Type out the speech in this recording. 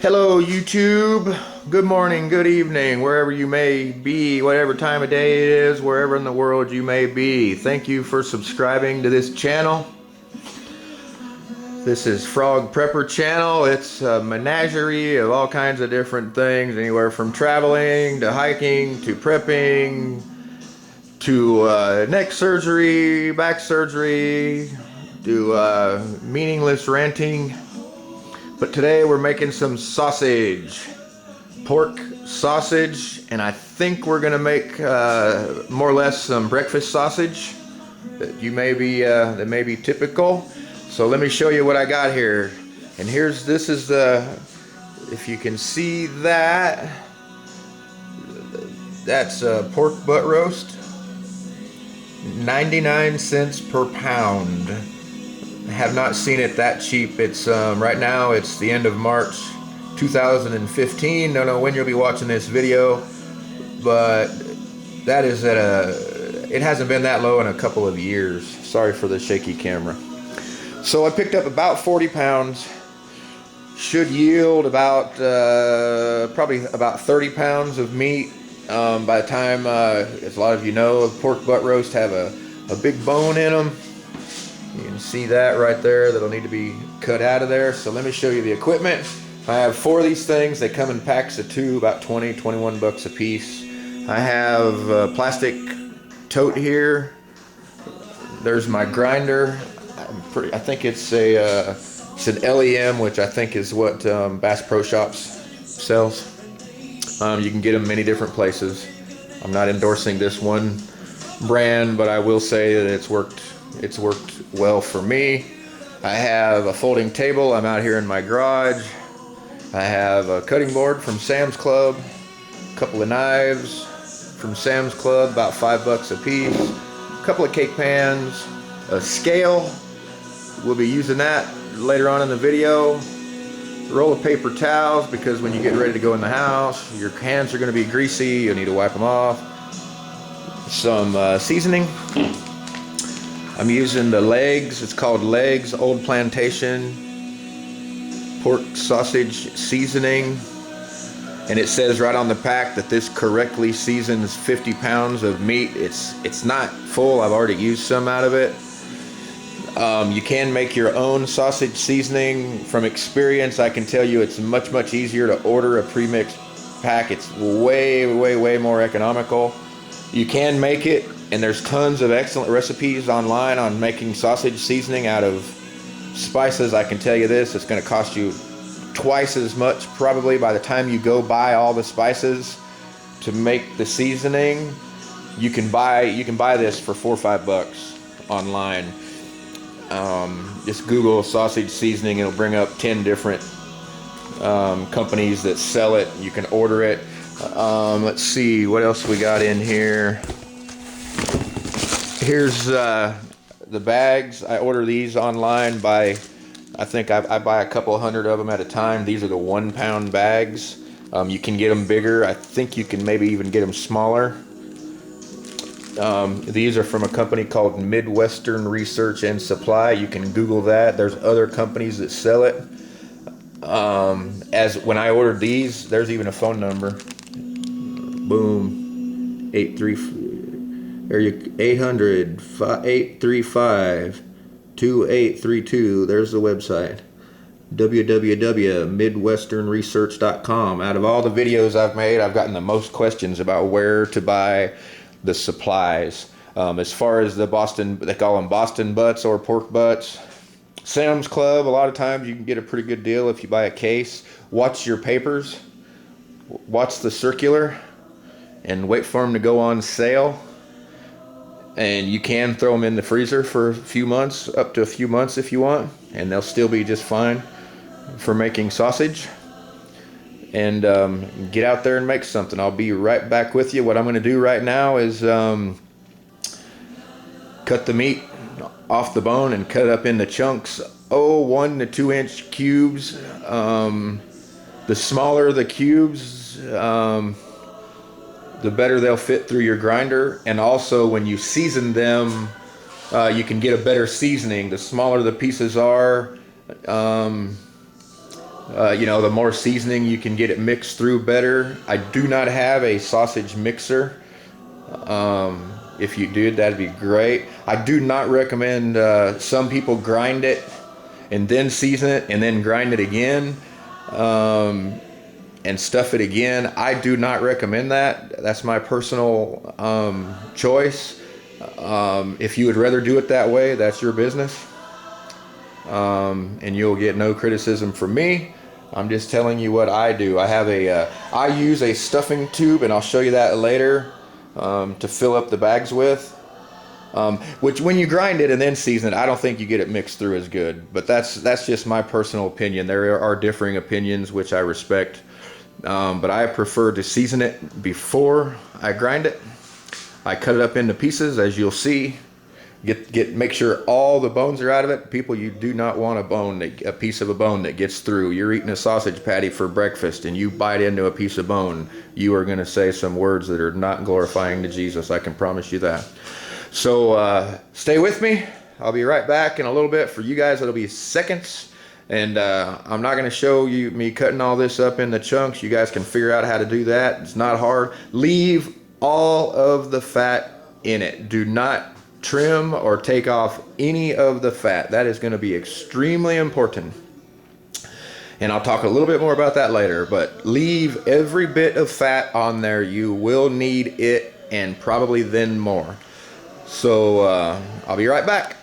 Hello YouTube, good morning, good evening, wherever you may be, whatever time of day it is, wherever in the world you may be. Thank you for subscribing to this channel. This is Frog Prepper Channel. It's a menagerie of all kinds of different things, anywhere from traveling to hiking to prepping to neck surgery, back surgery, to meaningless ranting. But today we're making some sausage, pork sausage, and I think we're gonna make more or less some breakfast sausage that may be typical. So let me show you what I got here. And this is the, if you can see that, that's a pork butt roast, 99 cents per pound. I have not seen it that cheap. It's right now it's the end of March 2015. Don't know when you'll be watching this video, but that is at it hasn't been that low in a couple of years. Sorry for the shaky camera. So I picked up about 40 pounds. Should yield about probably about 30 pounds of meat. By the time, as a lot of you know, pork butt roast have a big bone in them. You can see that right there. That'll need to be cut out of there. So let me show you the equipment. I have 4 of these things. They come in packs of 2, about 20, 21 bucks a piece. I have a plastic tote here. There's my grinder. I think it's an LEM, which I think is what Bass Pro Shops sells. You can get them many different places. I'm not endorsing this one brand, but I will say that it's worked well for me. I have a folding table. I'm out here in my garage. I have a cutting board from Sam's Club, a couple of knives from Sam's Club, about 5 bucks a piece, a couple of cake pans, a scale. We'll be using that later on in the video. A roll of paper towels, because when you get ready to go in the house, your hands are going to be greasy. You'll need to wipe them off. Some seasoning. I'm using the Legs. It's called Legs Old Plantation pork sausage seasoning, and it says right on the pack that this correctly seasons 50 pounds of meat. It's not full. I've already used some out of it. You can make your own sausage seasoning. From experience, I can tell you it's much easier to order a pre-mixed pack. It's way more economical. You can make it, and there's tons of excellent recipes online on making sausage seasoning out of spices. I can tell you this, it's going to cost you twice as much probably by the time you go buy all the spices to make the seasoning. You can buy this for 4 or 5 bucks online. Just Google sausage seasoning, it'll bring up 10 different companies that sell it. You can order it. Let's see what else we got in here. Here's the bags. I order these online by, I think I buy a couple hundred of them at a time. These are the 1 pound bags. You can get them bigger. I think you can maybe even get them smaller. These are from a company called Midwestern Research and Supply. You can Google that. There's other companies that sell it. As when I ordered these, there's even a phone number. Boom, 800-835-2832. There's the website, www.midwesternresearch.com. Out of all the videos I've made, I've gotten the most questions about where to buy the supplies. As far as the Boston, they call them Boston butts or pork butts. Sam's Club, a lot of times you can get a pretty good deal if you buy a case. Watch your papers, watch the circular, and wait for them to go on sale. And you can throw them in the freezer for a few months, up to a few months if you want, and they'll still be just fine for making sausage. And get out there and make something. I'll be right back with you. What I'm going to do right now is cut the meat off the bone and cut it up into chunks, 1 to 2 inch cubes. The smaller the cubes, the better they'll fit through your grinder. And also when you season them, you can get a better seasoning. The smaller the pieces are, You know, the more seasoning you can get it mixed through better. I do not have a sausage mixer. If you did, that'd be great. I do not recommend, some people grind it and then season it and then grind it again, and stuff it again. I do not recommend that. That's my personal choice. If you would rather do it that way, that's your business. And you'll get no criticism from me. I'm just telling you what I do. I use a stuffing tube, and I'll show you that later, to fill up the bags with. Which, when you grind it and then season it, I don't think you get it mixed through as good. But that's just my personal opinion. There are differing opinions, which I respect. But I prefer to season it before I grind it. I cut it up into pieces, as you'll see. Make sure all the bones are out of it. People, you do not want a piece of a bone that gets through. You're eating a sausage patty for breakfast and you bite into a piece of bone, you are going to say some words that are not glorifying to Jesus. I can promise you that. So stay with me. I'll be right back in a little bit. For you guys, it'll be seconds. And I'm not going to show you me cutting all this up into chunks. You guys can figure out how to do that. It's not hard. Leave all of the fat in it. Do not trim or take off any of the fat. That is going to be extremely important. And I'll talk a little bit more about that later. But leave every bit of fat on there. You will need it, and probably then more. So I'll be right back.